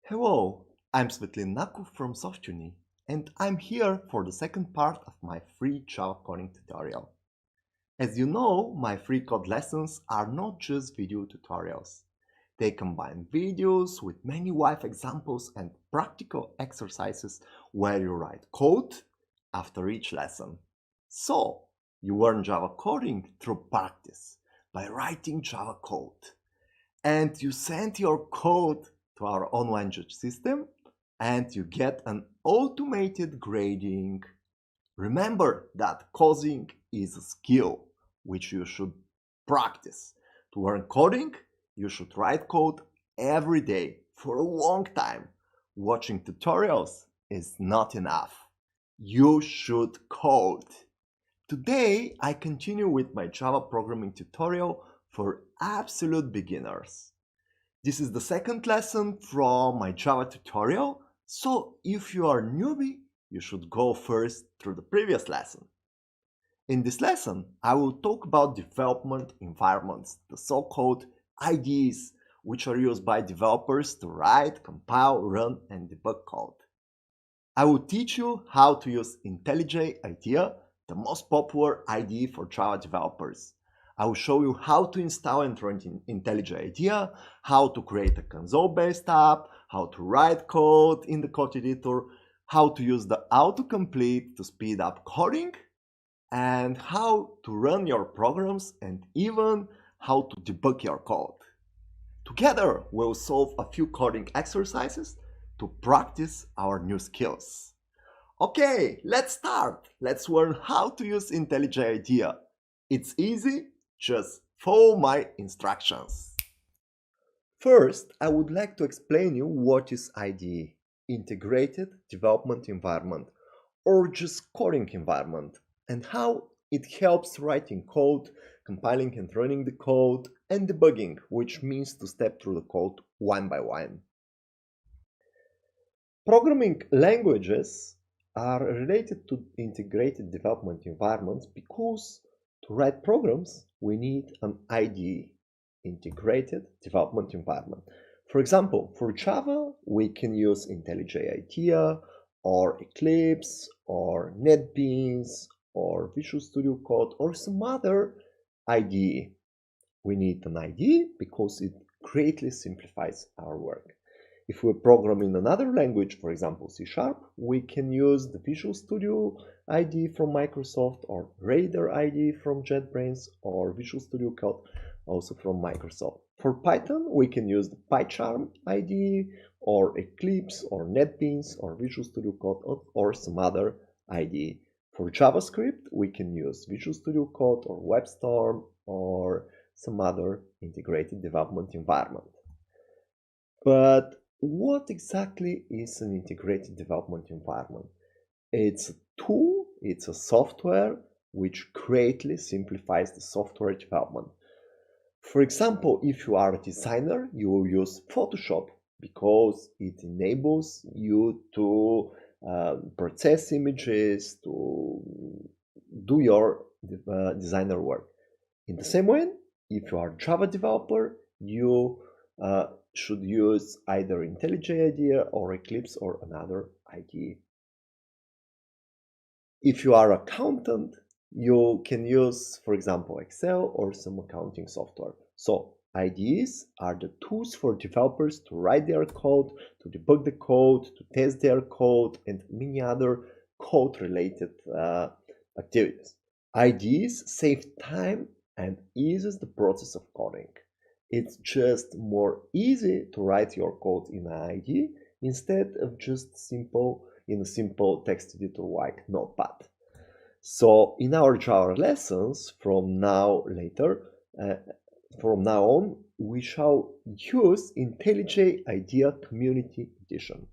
Hello, I'm Naku from SoftUni, and I'm here for the second part of my free Java coding tutorial. As you know, my free code lessons are not just video tutorials. They combine videos with many live examples and practical exercises where you write code after each lesson. So, you learn Java coding through practice by writing Java code, and you send your code to our online judge system and you get an automated grading. Remember that coding is a skill which you should practice. To learn coding, you should write code every day for a long time. Watching tutorials is not enough. You should code. Today, I continue with my Java programming tutorial for absolute beginners. This is the second lesson from my Java tutorial, so if you are newbie, you should go first through the previous lesson. In this lesson, I will talk about development environments, the so-called IDEs, which are used by developers to write, compile, run, and debug code. I will teach you how to use IntelliJ IDEA, the most popular IDE for Java developers. I will show you how to install and run IntelliJ IDEA, how to create a console-based app, how to write code in the code editor, how to use the autocomplete to speed up coding, and how to run your programs, and even how to debug your code. Together, we'll solve a few coding exercises to practice our new skills. Okay, let's start. Let's learn how to use IntelliJ IDEA. It's easy, just follow my instructions. First, I would like to explain you what is IDE, Integrated Development Environment, or just coding environment, and how it helps writing code, compiling and running the code, and debugging, which means to step through the code one by one. Programming languages are related to integrated development environments because to write programs, we need an IDE, integrated development environment. For example, for Java, we can use IntelliJ IDEA or Eclipse or NetBeans or Visual Studio Code or some other IDE. We need an IDE because it greatly simplifies our work. If we program in another language, for example C#, we can use the Visual Studio IDE from Microsoft or Radar IDE from JetBrains or Visual Studio Code also from Microsoft. For Python, we can use the PyCharm IDE or Eclipse or NetBeans or Visual Studio Code or some other IDE. For JavaScript, we can use Visual Studio Code or WebStorm or some other integrated development environment. But what exactly is an integrated development environment? It's a tool, it's a software which greatly simplifies the software development. For example, if you are a designer, you will use Photoshop because it enables you to process images, to do your designer work. In the same way, if you are a Java developer, you should use either IntelliJ IDEA or Eclipse or another IDE. If you are an accountant, you can use, for example, Excel or some accounting software. So IDEs are the tools for developers to write their code, to debug the code, to test their code, and many other code-related activities. IDEs save time and eases the process of coding. It's just more easy to write your code in an IDE instead of just in a simple text editor like Notepad. So in our Java lessons from now on, we shall use IntelliJ IDEA Community Edition,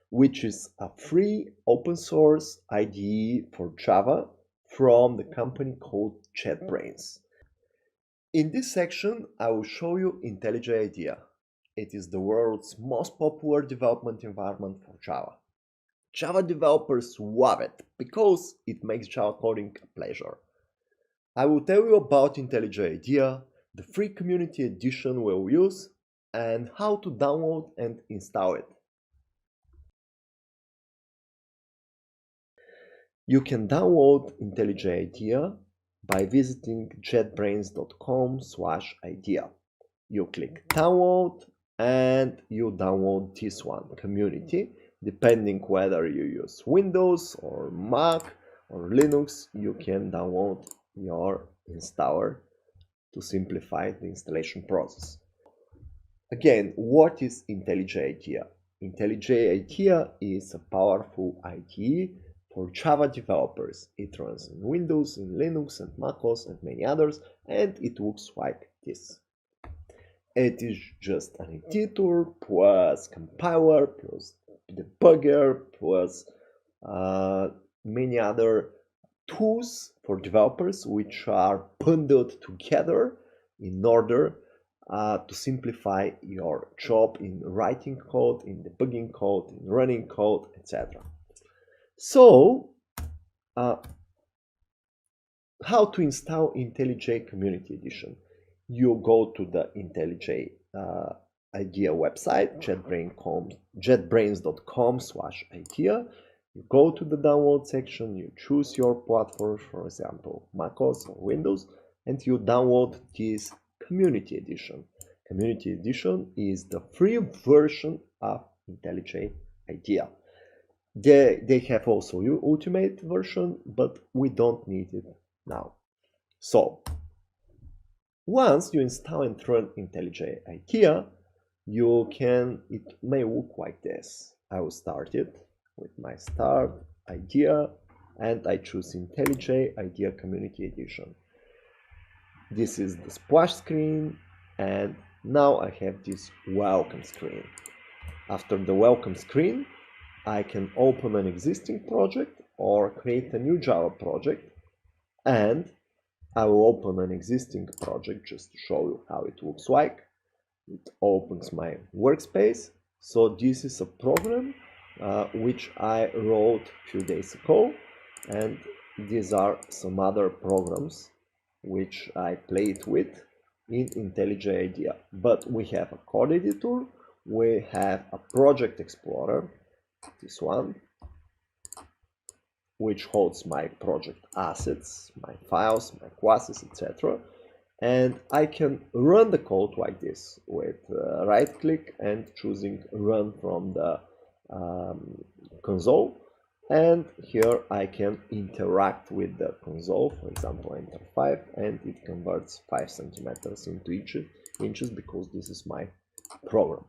which is a free open source IDE for Java from the company called JetBrains. In this section, I will show you IntelliJ IDEA. It is the world's most popular development environment for Java. Java developers love it because it makes Java coding a pleasure. I will tell you about IntelliJ IDEA, the free community edition we'll use, and how to download and install it. You can download IntelliJ IDEA by visiting jetbrains.com/idea. You click download and you download this one, Community. Depending whether you use Windows or Mac or Linux, you can download your installer to simplify the installation process. Again, what is IntelliJ IDEA? IntelliJ IDEA is a powerful IDE for Java developers. It runs in Windows, in Linux and MacOS and many others, and it looks like this. It is just an editor plus compiler plus debugger plus many other tools for developers which are bundled together in order to simplify your job in writing code, in debugging code, in running code, etc. So, how to install IntelliJ Community Edition? You go to the IntelliJ IDEA website, jetbrains.com/idea. You go to the download section, you choose your platform, for example, macOS or Windows, and you download this Community Edition. Community Edition is the free version of IntelliJ IDEA. They have also your ultimate version, but we don't need it now. So, once you install and run IntelliJ IDEA, it may look like this. I will start it with my start IDEA, and I choose IntelliJ IDEA Community Edition. This is the splash screen, and now I have this welcome screen. After the welcome screen, I can open an existing project or create a new Java project, and I will open an existing project just to show you how it looks like. It opens my workspace. So this is a program which I wrote a few days ago, and these are some other programs which I played with in IntelliJ IDEA. But we have a code editor, we have a project explorer, this one, which holds my project assets, my files, my classes, etc. And I can run the code like this with right click and choosing run from the console. And here I can interact with the console, for example, enter 5, and it converts 5 centimeters into inches because this is my program.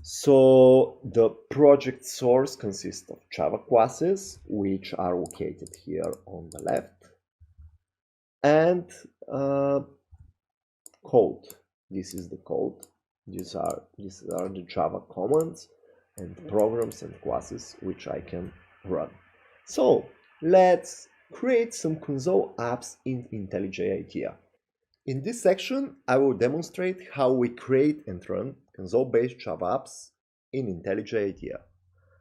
So the project source consists of Java classes, which are located here on the left, and code. This is the code. These are the Java commands and programs and classes which I can run. So let's create some console apps in IntelliJ IDEA. In this section, I will demonstrate how we create and run console-based Java apps in IntelliJ IDEA.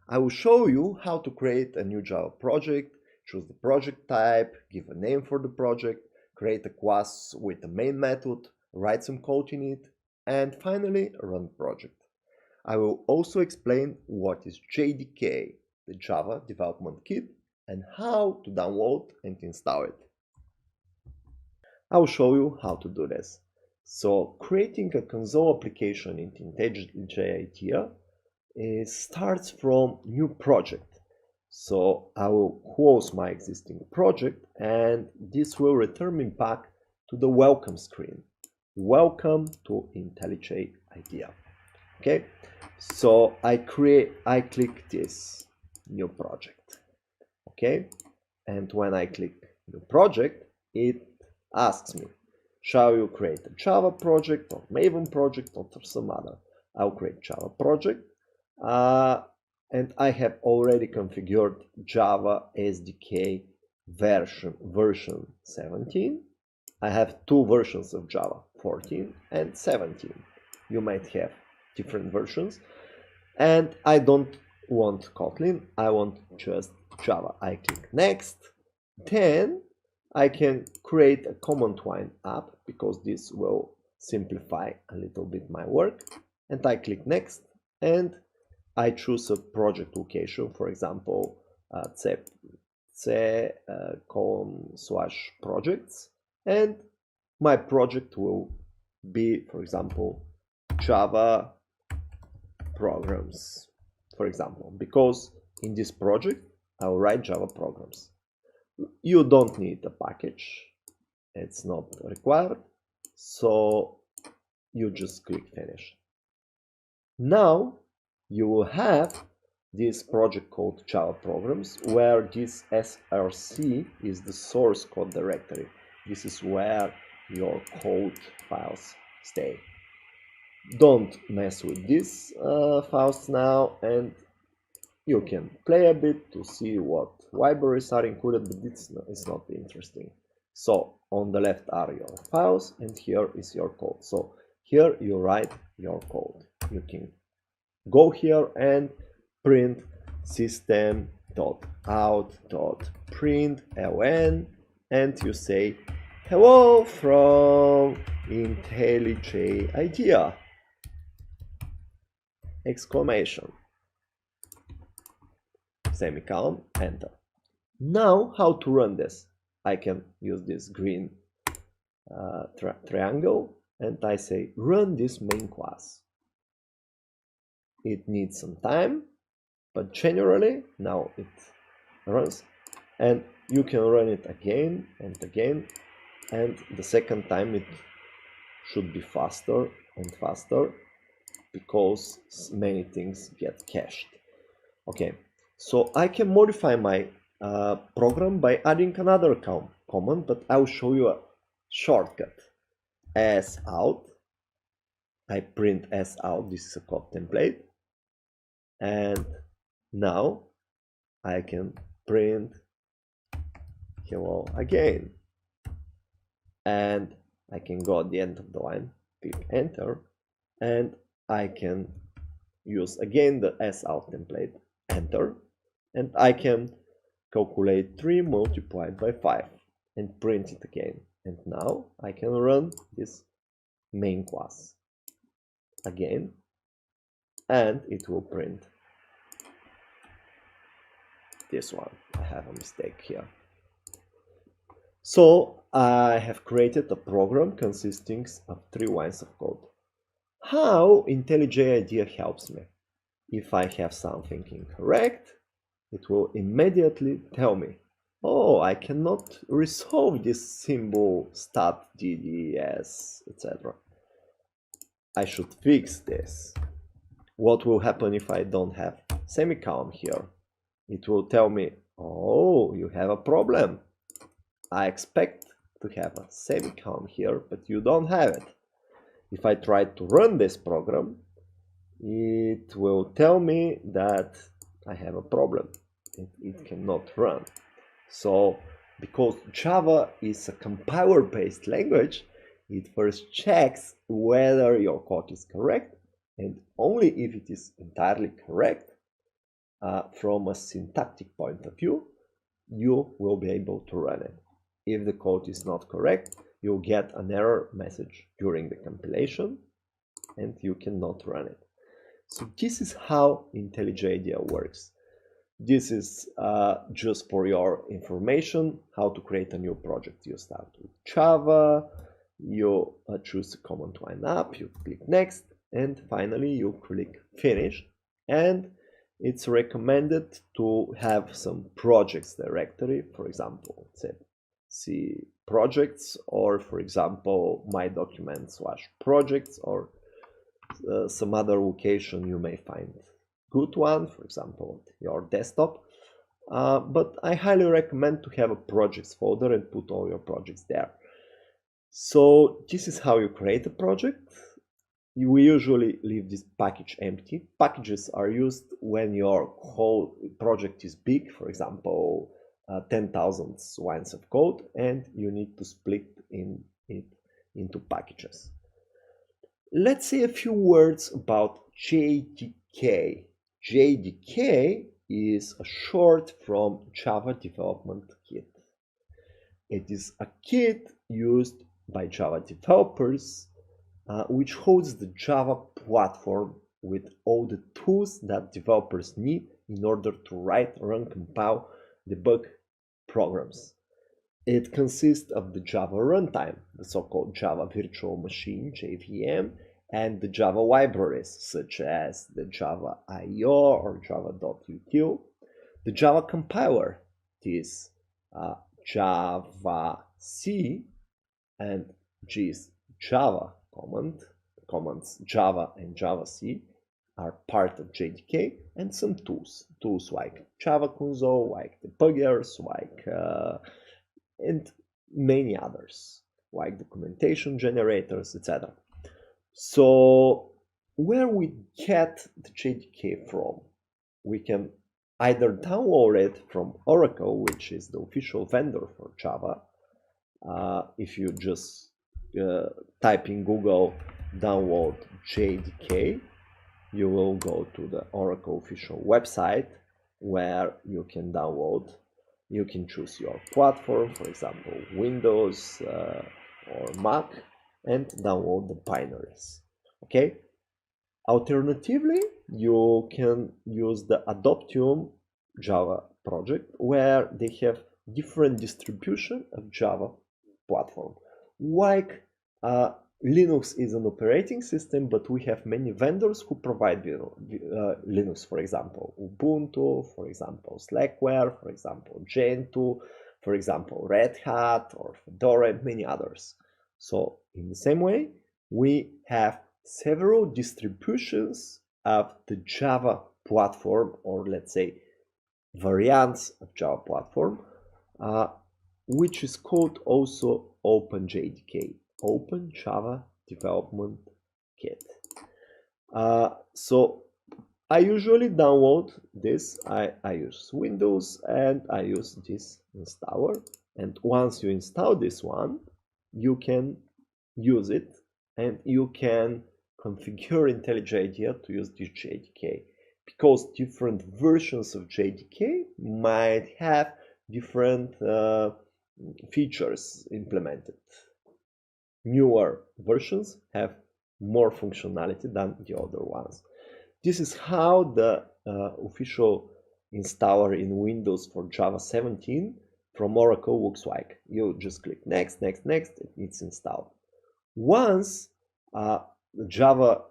I will show you how to create a new Java project, choose the project type, give a name for the project, create a class with a main method, write some code in it, and finally run the project. I will also explain what is JDK, the Java Development Kit, and how to download and install it. I'll show you how to do this. So creating a console application in IntelliJ IDEA starts from new project. So I will close my existing project, and this will return me back to the welcome screen. Welcome to IntelliJ IDEA. Okay, so I click this new project. Okay, and when I click new project, it asks me, shall you create a Java project or Maven project or some other? I'll create Java project, and I have already configured Java SDK version 17. I have two versions of Java, 14 and 17. You might have different versions, and I don't want Kotlin, I want just Java. I click next, then I can create a command line app because this will simplify a little bit my work, and I click next, and I choose a project location, for example, C /projects, and my project will be, for example, Java programs, for example, because in this project I'll write Java programs. You don't need a package, it's not required, so you just click finish. Now you will have this project called Java programs, where this src is the source code directory. This is where your code files stay. Don't mess with these files now, and you can play a bit to see what libraries are included, but it's not interesting. So on the left are your files, and here is your code. So here you write your code. You can go here and print system.out.println, and you say hello from IntelliJ IDEA! Exclamation, semicolon, enter. Now how to run this? I can use this green triangle, and I say run this main class. It needs some time, but generally now it runs, and you can run it again and again, and the second time it should be faster and faster because many things get cached. Okay, so I can modify my program by adding another command, but I'll show you a shortcut. Sout, I print sout, this is a code template, and now I can print hello again, and I can go at the end of the line, click enter, and I can use again the sout template, enter, and I can calculate 3 multiplied by 5 and print it again. And now I can run this main class again, and it will print this one. I have a mistake here. So I have created a program consisting of 3 lines of code. How IntelliJ IDEA helps me? If I have something incorrect, it will immediately tell me, oh, I cannot resolve this symbol stat dds, etc. I should fix this. What will happen if I don't have semicolon here? It will tell me, oh, you have a problem. I expect to have a semicolon here, but you don't have it. If I try to run this program, it will tell me that I have a problem. It cannot run. So, because Java is a compiler-based language, it first checks whether your code is correct, and only if it is entirely correct, from a syntactic point of view, you will be able to run it. If the code is not correct, you'll get an error message during the compilation, and you cannot run it. So this is how IntelliJ IDEA works. This is just for your information, how to create a new project. You start with Java, you choose the command line up, you click next, and finally you click finish. And it's recommended to have some projects directory, for example, C projects, or for example, my document / projects, or some other location you may find good one, for example, your desktop. But I highly recommend to have a projects folder and put all your projects there. So this is how you create a project. We usually leave this package empty. Packages are used when your whole project is big, for example, 10,000 lines of code, and you need to split it into packages. Let's say a few words about JDK. JDK is a short from Java Development Kit. It is a kit used by Java developers, which holds the Java platform with all the tools that developers need in order to write, run, compile, debug, programs. It consists of the Java runtime, the so-called Java Virtual Machine, JVM, and the Java libraries, such as the Java IDEA or Java.util. The Java compiler is Java C and GIS Java commands Java and Java C are part of JDK, and some tools like Java console, like debuggers, like and many others, like documentation generators, etc. So where we get the JDK from? We can either download it from Oracle, which is the official vendor for Java. If you just type in Google download JDK, you will go to the Oracle official website where you can download. You can choose your platform, for example, Windows or Mac, and download the binaries. Okay. Alternatively, you can use the Adoptium Java project, where they have different distribution of Java platform. Like Linux is an operating system, but we have many vendors who provide Linux, for example, Ubuntu, for example, Slackware, for example, Gentoo, for example, Red Hat or Fedora, and many others. So in the same way, we have several distributions of the Java platform, or let's say variants of Java platform, which is called also OpenJDK, Open Java Development Kit. So I usually download this. I use Windows and I use this installer. And once you install this one, you can use it and you can configure IntelliJ IDEA to use this JDK, because different versions of JDK might have different features implemented. Newer versions have more functionality than the other ones. This is how the official installer in Windows for Java 17 from Oracle looks like. You just click next, next, next, it's installed. Once Java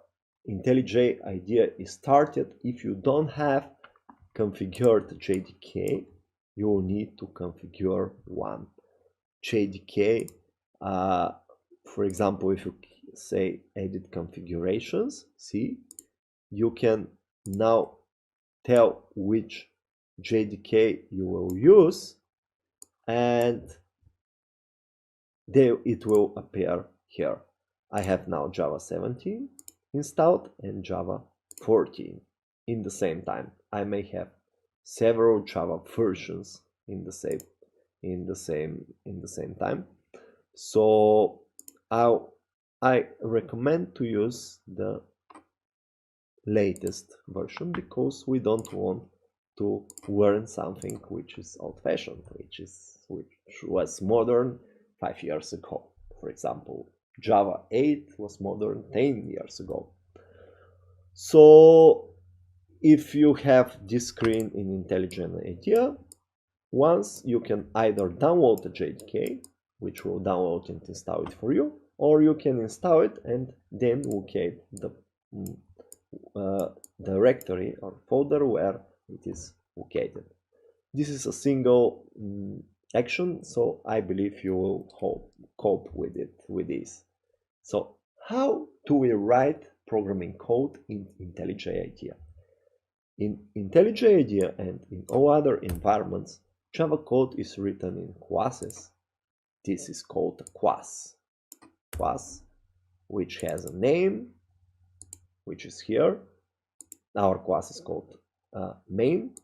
IntelliJ IDEA is started, if you don't have configured JDK, you will need to configure one. JDK, for example, if you say edit configurations, see, you can now tell which JDK you will use, and it will appear here. I have now Java 17 installed and Java 14 in the same time. I may have several Java versions in the same time. So I recommend to use the latest version, because we don't want to learn something which is old-fashioned, which was modern 5 years ago. For example, Java 8 was modern 10 years ago. So if you have this screen in IntelliJ IDEA, once you can either download the JDK, which will download and install it for you, or you can install it and then locate the directory or folder where it is located. This is a single action, so I believe you will cope with this. So how do we write programming code in IntelliJ IDEA? In IntelliJ IDEA and in all other environments, Java code is written in classes. This is called a class, which has a name, which is here. Our class is called main.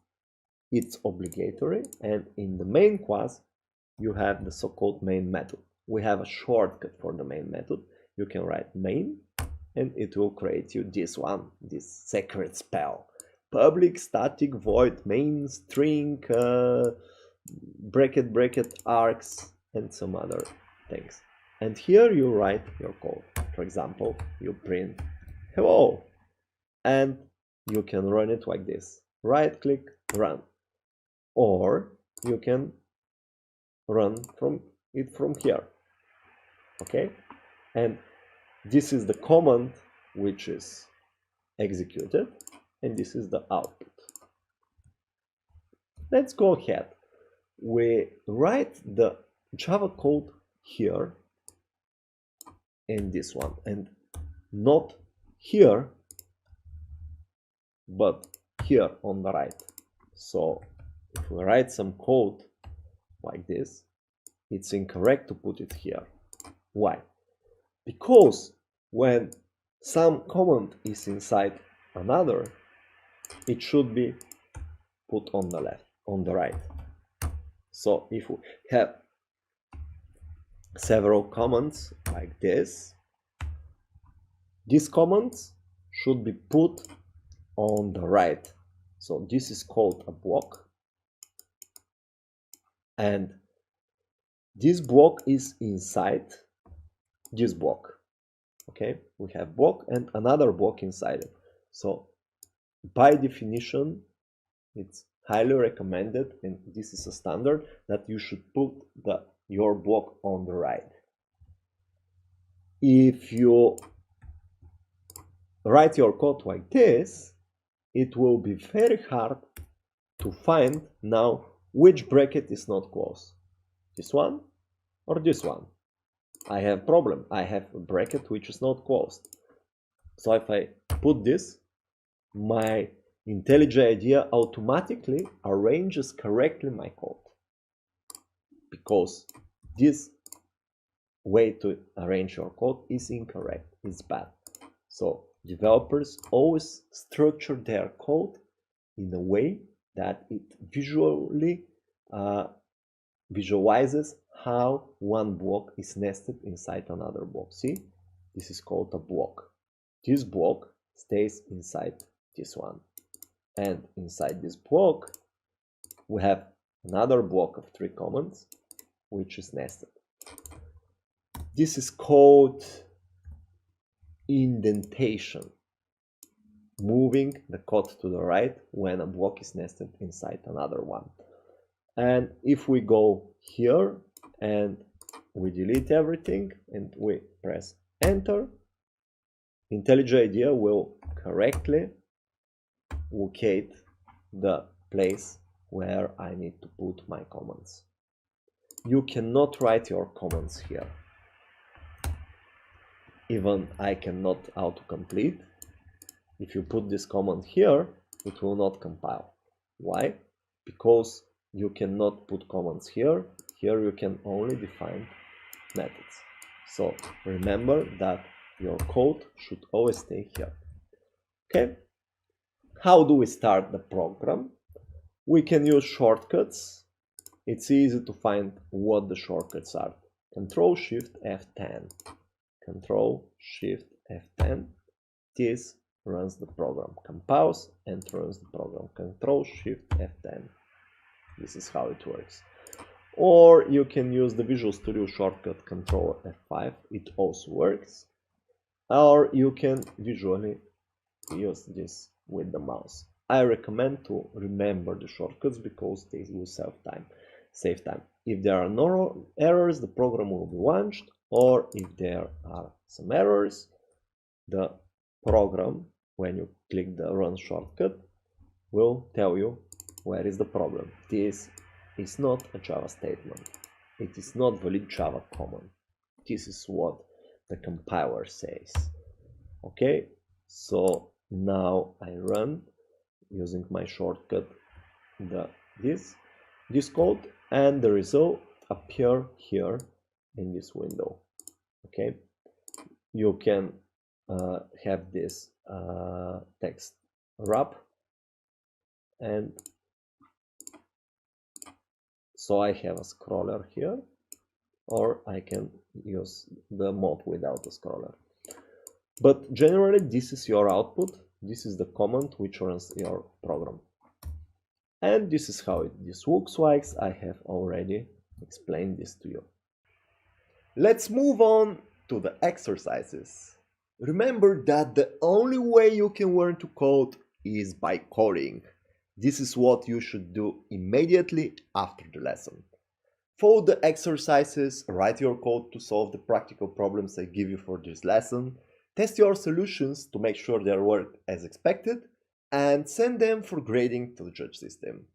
It's obligatory, and in the main class you have the so-called main method. We have a shortcut for the main method. You can write main and it will create you this secret spell: public static void main string bracket args and some other things. And here you write your code. For example, you print hello, and you can run it like this: right click, run. Or you can run from here. Okay, and this is the command which is executed, and this is the output. Let's go ahead. We write the Java code here and this one, and not here but here on the right. So if we write some code like this, it's incorrect to put it here. Why? Because when some command is inside another, it should be put on the left, on the right. So if we have several commands like this, these commands should be put on the right. So this is called a block, and this block is inside this block. Okay, we have block and another block inside it. So by definition, it's highly recommended, and this is a standard, that you should put your block on the right. If you write your code like this, it will be very hard to find now which bracket is not closed, this one or this one. I have problem. I have a bracket which is not closed. So if I put this, my IntelliJ IDEA automatically arranges correctly my code, because this way to arrange your code is incorrect, it's bad. So developers always structure their code in a way that it visually visualizes how one block is nested inside another block. See, this is called a block. This block stays inside this one, and inside this block we have another block of 3 commands which is nested. This is called indentation, moving the code to the right when a block is nested inside another one. And if we go here and we delete everything and we press enter, IntelliJ IDEA will correctly locate the place where I need to put my commands. You cannot write your commands here. Even I cannot autocomplete. If you put this command here, it will not compile. Why? Because you cannot put commands here. Here you can only define methods. So remember that your code should always stay here. Okay? How do we start the program? We can use shortcuts. It's easy to find what the shortcuts are. Control Shift F10. Control Shift F10. This runs the program. Compiles and runs the program. Control Shift F10. This is how it works. Or you can use the Visual Studio shortcut Control F5. It also works. Or you can visually use this with the mouse. I recommend to remember the shortcuts because they will save time. If there are no errors, the program will be launched, or if there are some errors, the program, when you click the run shortcut, will tell you where is the problem. This is not a Java statement. It is not valid Java command. This is what the compiler says. Okay, so now I run using my shortcut this code, and the result appear here in this window. Okay, you can have this text wrap, and so I have a scroller here, or I can use the mode without a scroller. But generally this is your output. This is the command which runs your program. And this is how this looks like. I have already explained this to you. Let's move on to the exercises. Remember that the only way you can learn to code is by coding. This is what you should do immediately after the lesson. Follow the exercises, write your code to solve the practical problems I give you for this lesson, test your solutions to make sure they work as expected, and send them for grading to the judge system.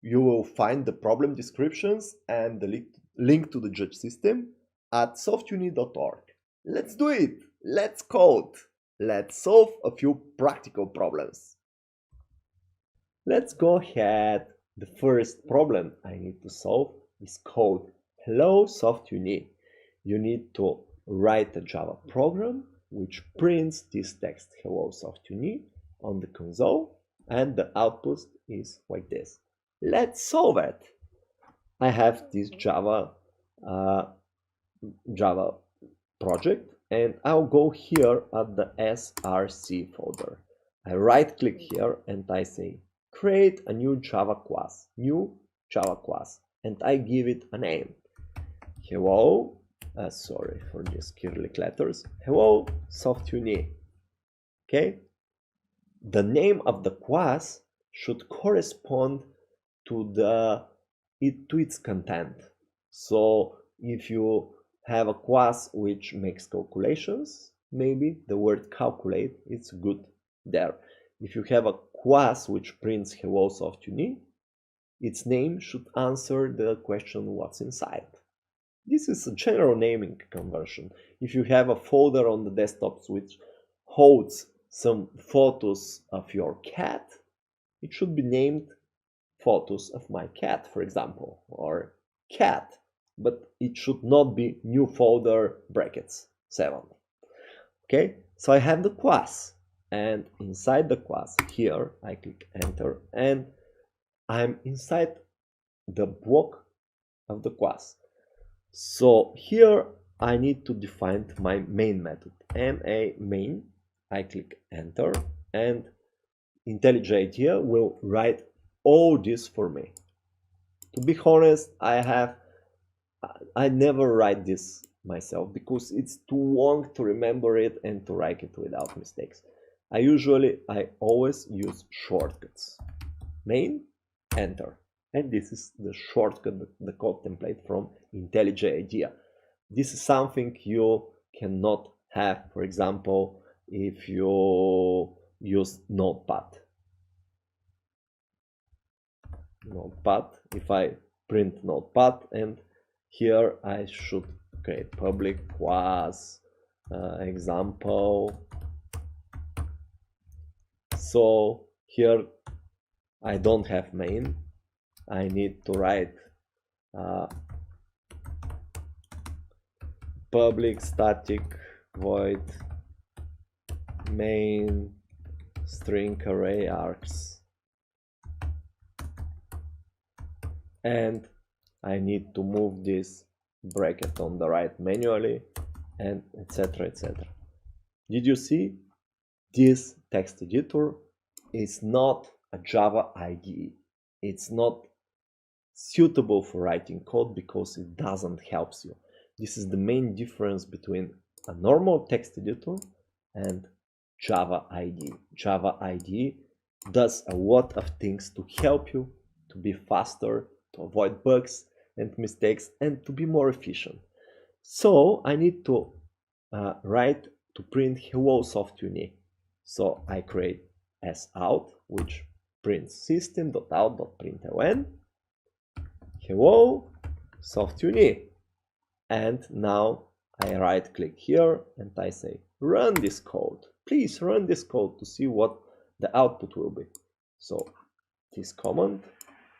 You will find the problem descriptions and the link to the judge system at softuni.org. Let's do it! Let's code! Let's solve a few practical problems. Let's go ahead. The first problem I need to solve is called Hello SoftUni. You need to write a Java program which prints this text Hello SoftUni on the console, and the output is like this. Let's solve it. I have this Java project, and I'll go here at the src folder. I right click here and I say create a new Java class, and I give it a name. Hello, sorry for these Cyrillic letters. Hello SoftUni. Okay, the name of the class should correspond to its content. So if you have a class which makes calculations, maybe the word calculate is good there. If you have a class which prints Hello SoftUni, its name should answer the question what's inside. This is a general naming convention. If you have a folder on the desktops which holds some photos of your cat, it should be named photos of my cat, for example, or cat, but it should not be new folder brackets 7. Okay, so I have the class, and inside the class here I click enter, and I'm inside the block of the class. So here I need to define my main method, main. I click enter, and IntelliJ IDEA will write all this for me. To be honest, I never write this myself because it's too long to remember it and to write it without mistakes. I always use shortcuts. Main, enter. And this is the shortcut, the code template from IntelliJ IDEA. This is something you cannot have, for example, if you use Notepad. If I print Notepad, and here I should create public class example. So here I don't have main. I need to write public static void main string array args, and I need to move this bracket on the right manually, and etc. etc. Did you see? This text editor is not a Java IDE. It's not suitable for writing code because it doesn't help you. This is the main difference between a normal text editor and Java IDE. Java IDE does a lot of things to help you to be faster, to avoid bugs and mistakes, and to be more efficient. So I need to write to print Hello SoftUni. So I create sout, which prints system.out.println Hello SoftUni. And now I right click here and I say run this code. Please run this code to see what the output will be. So this command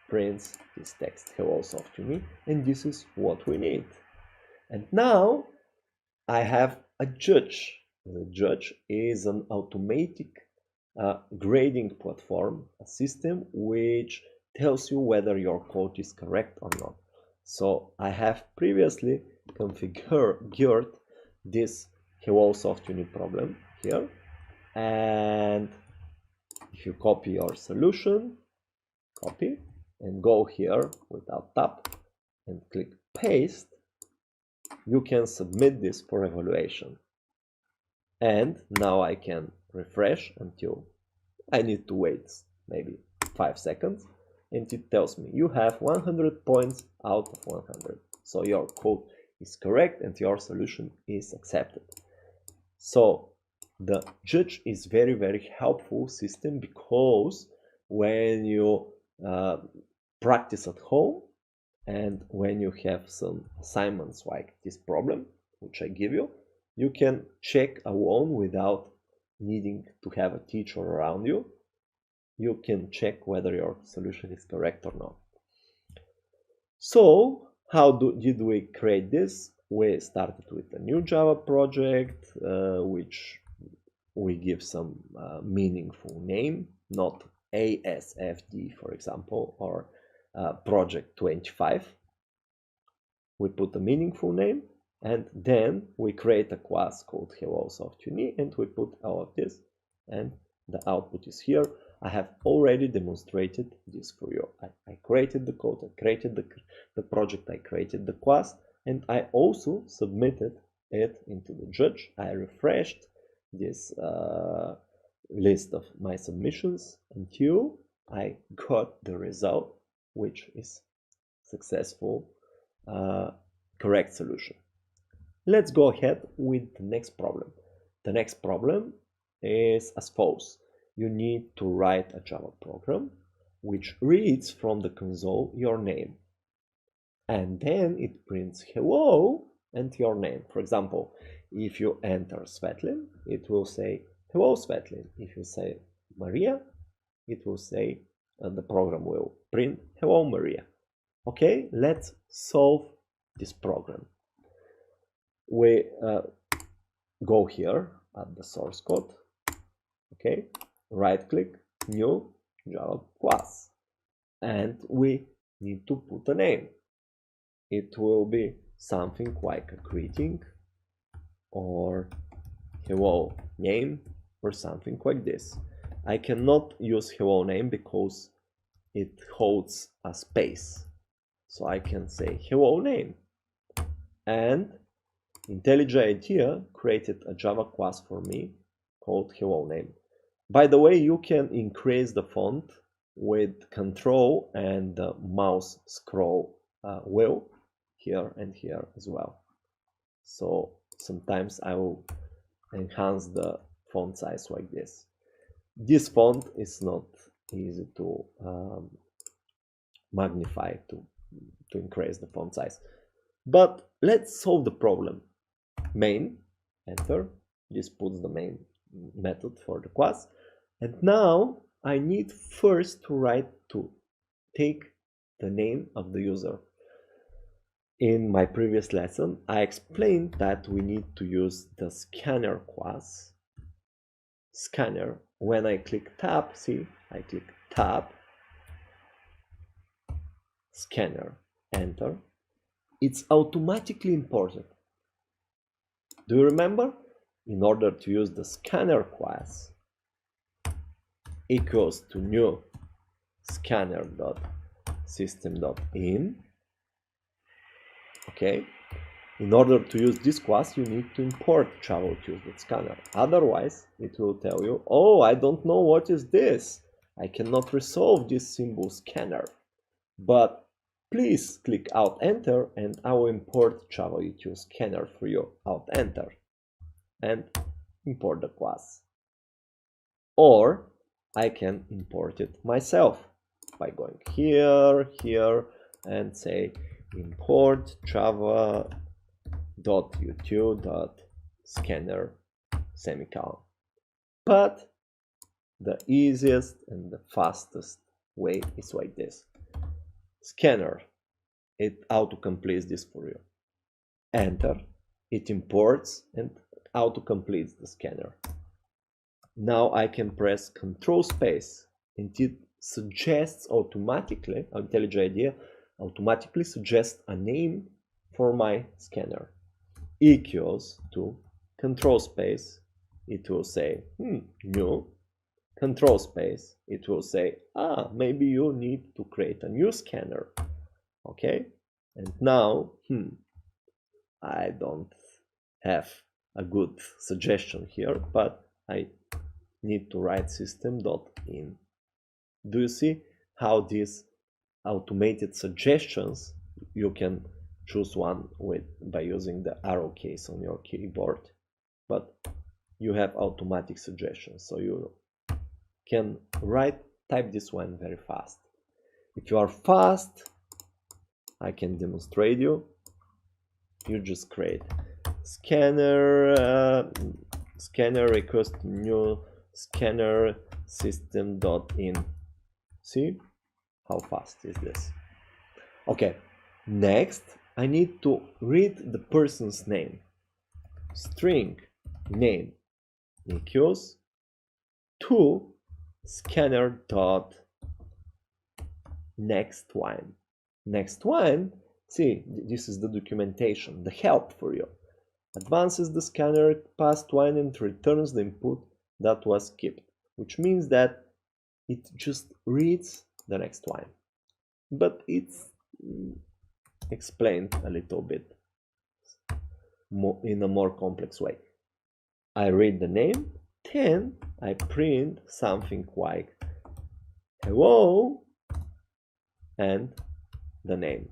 prints this text Hello SoftUni, and this is what we need. And now I have a judge. The judge is an automatic grading platform, a system which tells you whether your code is correct or not. So I have previously configured this Hello SoftUni problem here, and if you copy your solution, copy, and go here without tab and click paste, you can submit this for evaluation. And now I can refresh until I need to wait maybe 5 seconds, and it tells me you have 100 points out of 100. So your code is correct and your solution is accepted. So the judge is very helpful system, because when you practice at home and when you have some assignments like this problem which I give you, you can check alone without needing to have a teacher around you. You can check whether your solution is correct or not. So how did we create this? We started with a new Java project, which we give some meaningful name, not ASFD, for example, or project 25. We put a meaningful name, and then we create a class called Hello SoftUni, and we put all of this, and the output is here. I have already demonstrated this for you. I created the code, I created the project, I created the class, and I also submitted it into the judge. I refreshed this list of my submissions until I got the result, which is successful, correct solution. Let's go ahead with the next problem. The next problem is as follows. You need to write a Java program which reads from the console your name, and then it prints hello and your name. For example, if you enter Svetlin, it will say hello Svetlin. If you say Maria, it will say the program will print hello Maria. Okay, let's solve this program. We go here at the source code. Okay, right click, new Java class, and we need to put a name. It will be something like a greeting or hello name or something like this. I cannot use hello name because it holds a space, so I can say hello name. And IntelliJ IDEA created a Java class for me called hello name. By the way, you can increase the font with Control and the mouse scroll wheel here and here as well. So sometimes I will enhance the font size like this. This font is not easy to magnify, to increase the font size. But let's solve the problem. Main, enter, this puts the main method for the class. And now I need first to take the name of the user. In my previous lesson, I explained that we need to use the scanner class. Scanner, when I click tab, see, I click tab, scanner, enter, it's automatically imported. Do you remember? In order to use the scanner class, equals to new scanner.system.in. Okay, in order to use this class, you need to import java.use.scanner. Otherwise, it will tell you, oh, I don't know what is this. I cannot resolve this symbol scanner. But please click Alt Enter, and I will import java.use.scanner for you. Alt Enter, and import the class. Or I can import it myself by going here, and say import java.util.scanner semicolon. But the easiest and the fastest way is like this. Scanner, it auto-completes this for you. Enter, it imports and auto-completes the scanner. Now I can press Control Space, and it suggests automatically, IntelliJ IDEA automatically suggests a name for my scanner. Equals to Control Space, it will say new. Control Space, it will say, maybe you need to create a new scanner. Okay, and now I don't have a good suggestion here, but I need to write system.in. Do you see how this automated suggestions, you can choose one by using the arrow keys on your keyboard, but you have automatic suggestions, so you can type this one very fast. If you are fast, I can demonstrate you. You just create scanner request new scanner system.in. See how fast is this? Okay, next I need to read the person's name. String name equals to scanner dot next one. Next one, see, this is the documentation, the help for you. Advances the scanner past one and returns the input that was skipped, which means that it just reads the next one. But it's explained a little bit in a more complex way. I read the name, then I print something like hello and the name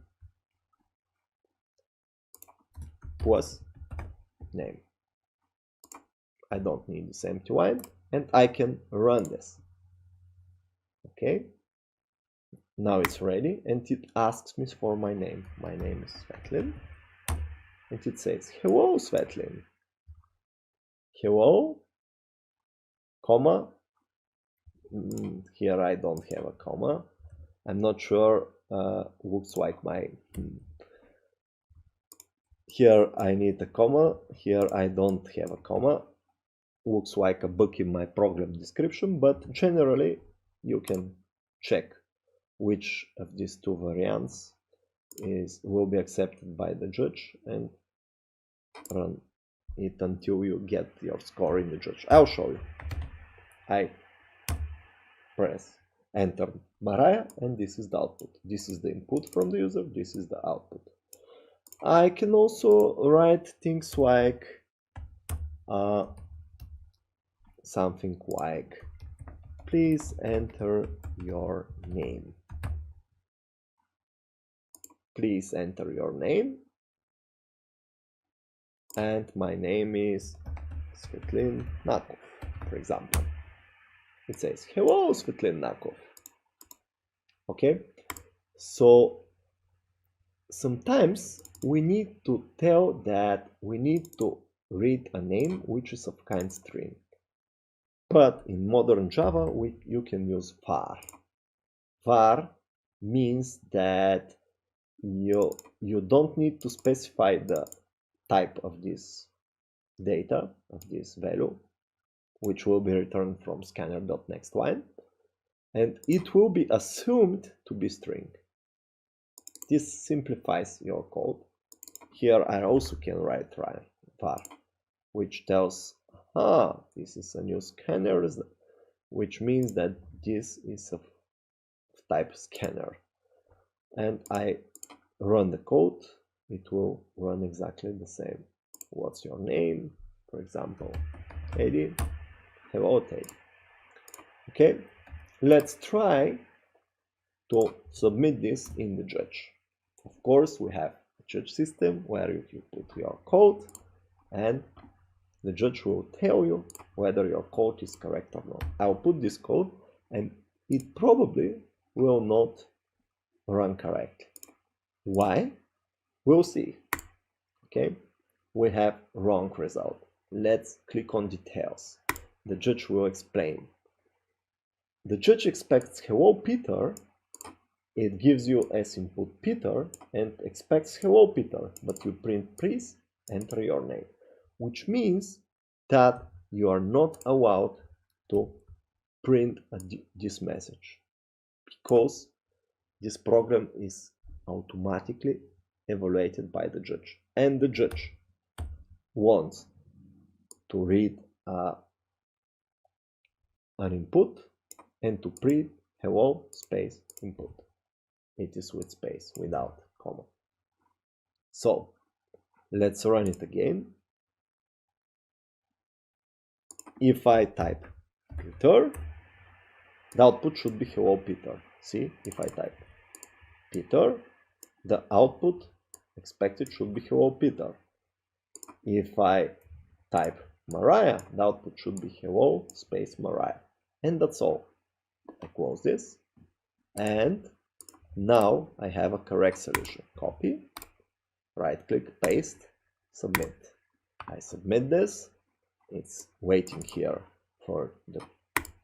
plus name. I don't need this empty line, and I can run this. Okay, now it's ready, and it asks me for my name. My name is Svetlin, and it says hello Svetlin, hello, comma. Here I don't have a comma. I'm not sure. Looks like my here I need a comma, here I don't have a comma. Looks like a bug in my program description, but generally you can check which of these two variants will be accepted by the judge and run it until you get your score in the judge. I'll show you. I press enter Mariah, and this is the output. This is the input from the user, this is the output. I can also write things like something like please enter your name. Please enter your name, and my name is Svetlin Nakov, for example. It says hello Svetlin Nakov. Okay, so sometimes we need to tell that we need to read a name which is of kind string, but in modern Java you can use var. Var means that you don't need to specify the type of this data, of this value, which will be returned from scanner.nextLine, and it will be assumed to be string. This simplifies your code. Here I also can write var, which tells, this is a new scanner, which means that this is of type scanner. And I run the code, it will run exactly the same. What's your name? For example, Teddy. Hello, Teddy. Okay, let's try to submit this in the judge. Of course, we have a judge system where you put your code, and the judge will tell you whether your code is correct or not. I'll put this code, and it probably will not run correctly. Why? We'll see. Okay, we have wrong result. Let's click on details. The judge will explain. The judge expects hello Peter. It gives you as input Peter and expects hello Peter, but you print please enter your name, which means that you are not allowed to print this message, because this program is automatically evaluated by the judge, and the judge wants to read an input and to print hello space input. It is with space, without comma. So let's run it again. If I type Peter, the output should be hello Peter. See, if I type Peter, the output expected should be hello Peter. If I type Mariah, the output should be hello space Mariah. And that's all. I close this, and now I have a correct solution. Copy, right click, paste, submit. I submit this. It's waiting here for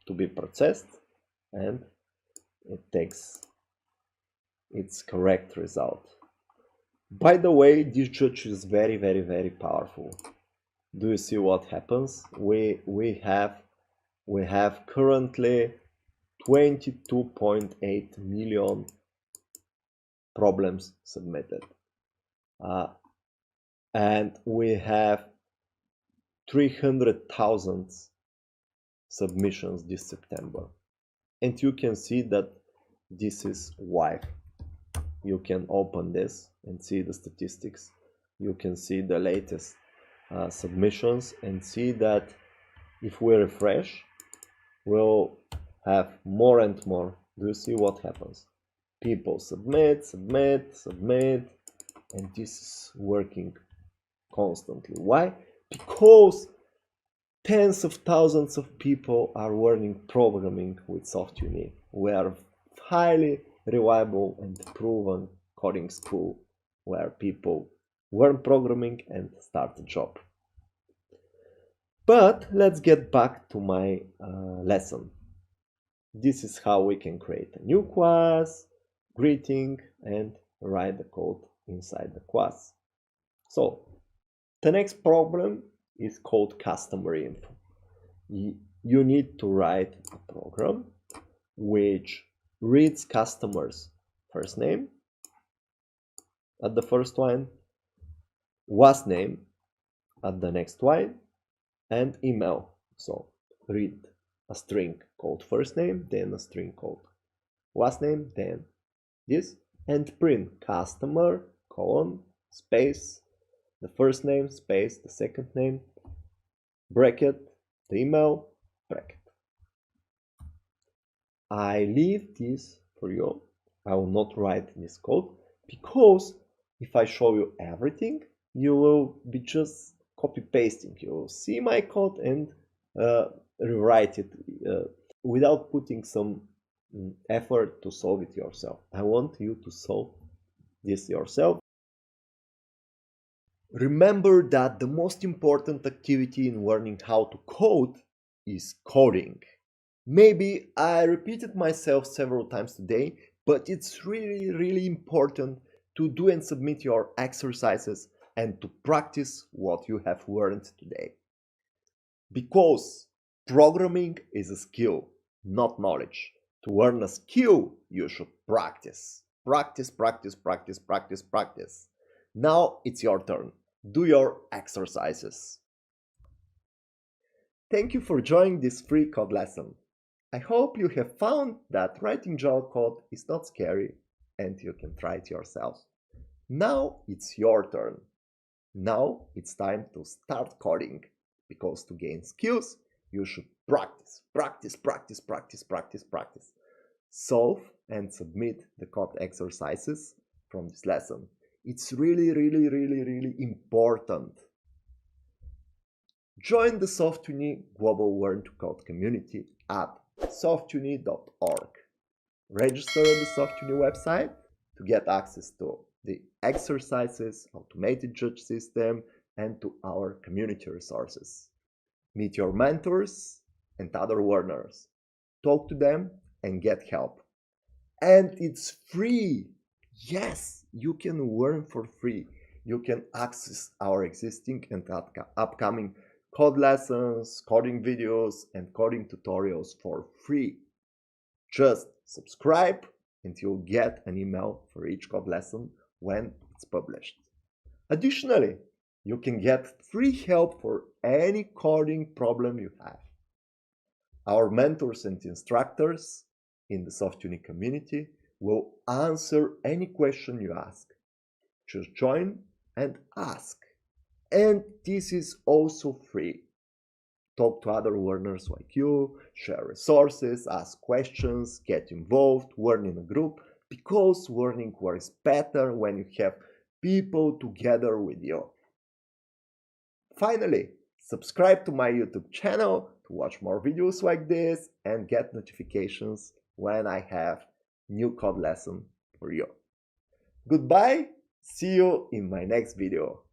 to be processed, and it takes its correct result. By the way, this judge is very, very, very powerful. Do you see what happens? We have currently 22.8 million problems submitted, and we have 300,000 submissions this September. And you can see that this is why. You can open this and see the statistics. You can see the latest submissions and see that if we refresh, we'll have more and more. Do you see what happens? People submit, and this is working constantly. Why? Because tens of thousands of people are learning programming with SoftUni. We are highly reliable and proven coding school where people learn programming and start a job. But let's get back to my lesson. This is how we can create a new class, greeting, and write the code inside the class. So the next problem is called customer info. You need to write a program which reads customers' first name at the first line, last name at the next line, and email. So read a string called first name, then a string called last name, then this, and print customer, colon, space, the first name, space, the second name, bracket, the email, bracket. I leave this for you. I will not write this code because if I show you everything, you will be just copy pasting. You will see my code and rewrite it without putting some effort to solve it yourself. I want you to solve this yourself. Remember that the most important activity in learning how to code is coding. Maybe I repeated myself several times today, but it's really, really important to do and submit your exercises and to practice what you have learned today. Because programming is a skill, not knowledge. To learn a skill, you should practice. Practice, practice, practice, practice, practice. Now it's your turn. Do your exercises. Thank you for joining this free code lesson. I hope you have found that writing Java code is not scary and you can try it yourself. Now it's your turn. Now it's time to start coding, because to gain skills, you should practice, practice, practice, practice, practice, practice. Solve and submit the code exercises from this lesson. It's really, really, really, really important. Join the SoftUni Global Learn to Code community at softuni.org. Register on the SoftUni website to get access to the exercises, automated judge system, and to our community resources. Meet your mentors and other learners. Talk to them and get help. And it's free. Yes, you can learn for free. You can access our existing and upcoming code lessons, coding videos, and coding tutorials for free. Just subscribe and you'll get an email for each code lesson when it's published. Additionally, you can get free help for any coding problem you have. Our mentors and instructors in the SoftUni community will answer any question you ask. Just join and ask. And this is also free. Talk to other learners like you, share resources, ask questions, get involved, learn in a group. because learning works better when you have people together with you. Finally, subscribe to my YouTube channel to watch more videos like this and get notifications when I have new code lesson for you. Goodbye, see you in my next video.